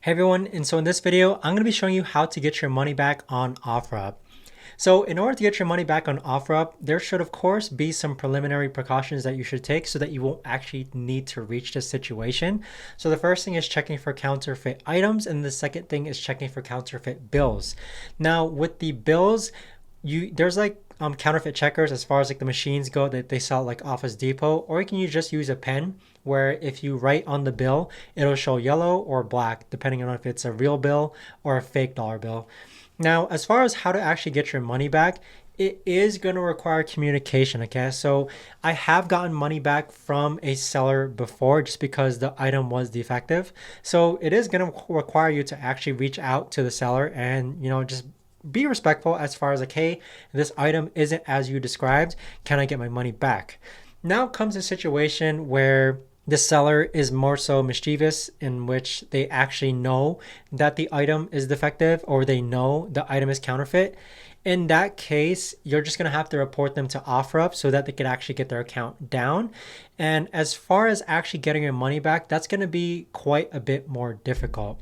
Hey everyone, and so in this video, I'm going to be showing you how to get your money back on Offerup. So in order to get your money back on Offerup, there should of course be some preliminary precautions that you should take so that you won't actually need to reach this situation. So the first thing is checking for counterfeit items, and the second thing is checking for counterfeit bills. Now with the bills, there's like counterfeit checkers as far as like the machines go that they sell at like Office Depot, or you can just use a pen where if you write on the bill, it'll show yellow or black depending on if it's a real bill or a fake dollar bill. Now, as far as how to actually get your money back, it is going to require communication. Okay, so I have gotten money back from a seller before just because the item was defective. So it is going to require you to actually reach out to the seller and just be respectful as far as like, hey, this item isn't as you described, can I get my money back? Now comes a situation where the seller is more so mischievous, in which they actually know that the item is defective or they know the item is counterfeit. In that case, you're just going to have to report them to Offerup so that they can actually get their account down. And as far as actually getting your money back, that's going to be quite a bit more difficult.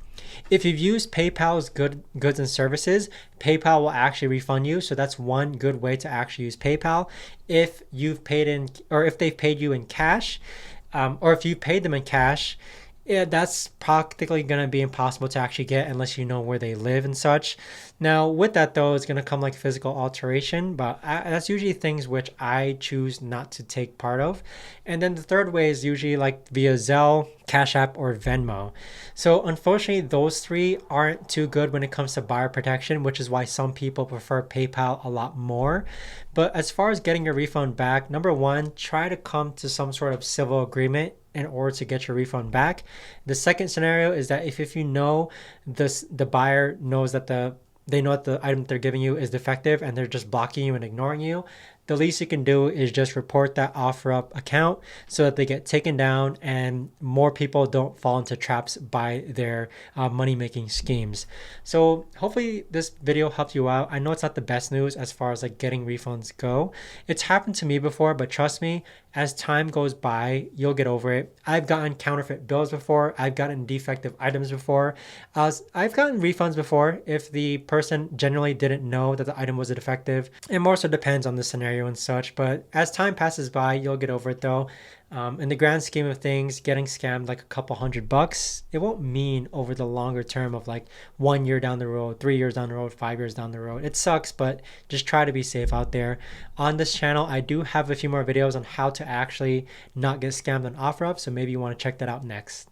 If you've used PayPal's goods and services, PayPal will actually refund you. So that's one good way to actually use PayPal. If you've paid in, or if they've paid you in cash, or if you paid them in cash, yeah, that's practically going to be impossible to actually get unless you know where they live and such. Now, with that though, it's going to come like physical alteration, but that's usually things which I choose not to take part of. And then the third way is usually like via Zelle, Cash App, or Venmo. So unfortunately, those three aren't too good when it comes to buyer protection, which is why some people prefer PayPal a lot more. But as far as getting your refund back, number one, try to come to some sort of civil agreement in order to get your refund back. The second scenario is that if you know the buyer knows that they know that the item that they're giving you is defective and they're just blocking you and ignoring you, the least you can do is just report that Offerup account so that they get taken down and more people don't fall into traps by their money-making schemes. So hopefully this video helped you out. I know it's not the best news as far as like getting refunds go. It's happened to me before, but trust me, as time goes by, you'll get over it. I've gotten counterfeit bills before. I've gotten defective items before. I've gotten refunds before if the person generally didn't know that the item was defective. It more so depends on the scenario and such, but as time passes by, you'll get over it though. In the grand scheme of things, getting scammed like a couple $100, it won't mean over the longer term of like 1 year down the road, 3 years down the road, 5 years down the road. It sucks, but just try to be safe out there. On this channel, I do have a few more videos on how to actually not get scammed on Offerup, so maybe you want to check that out next.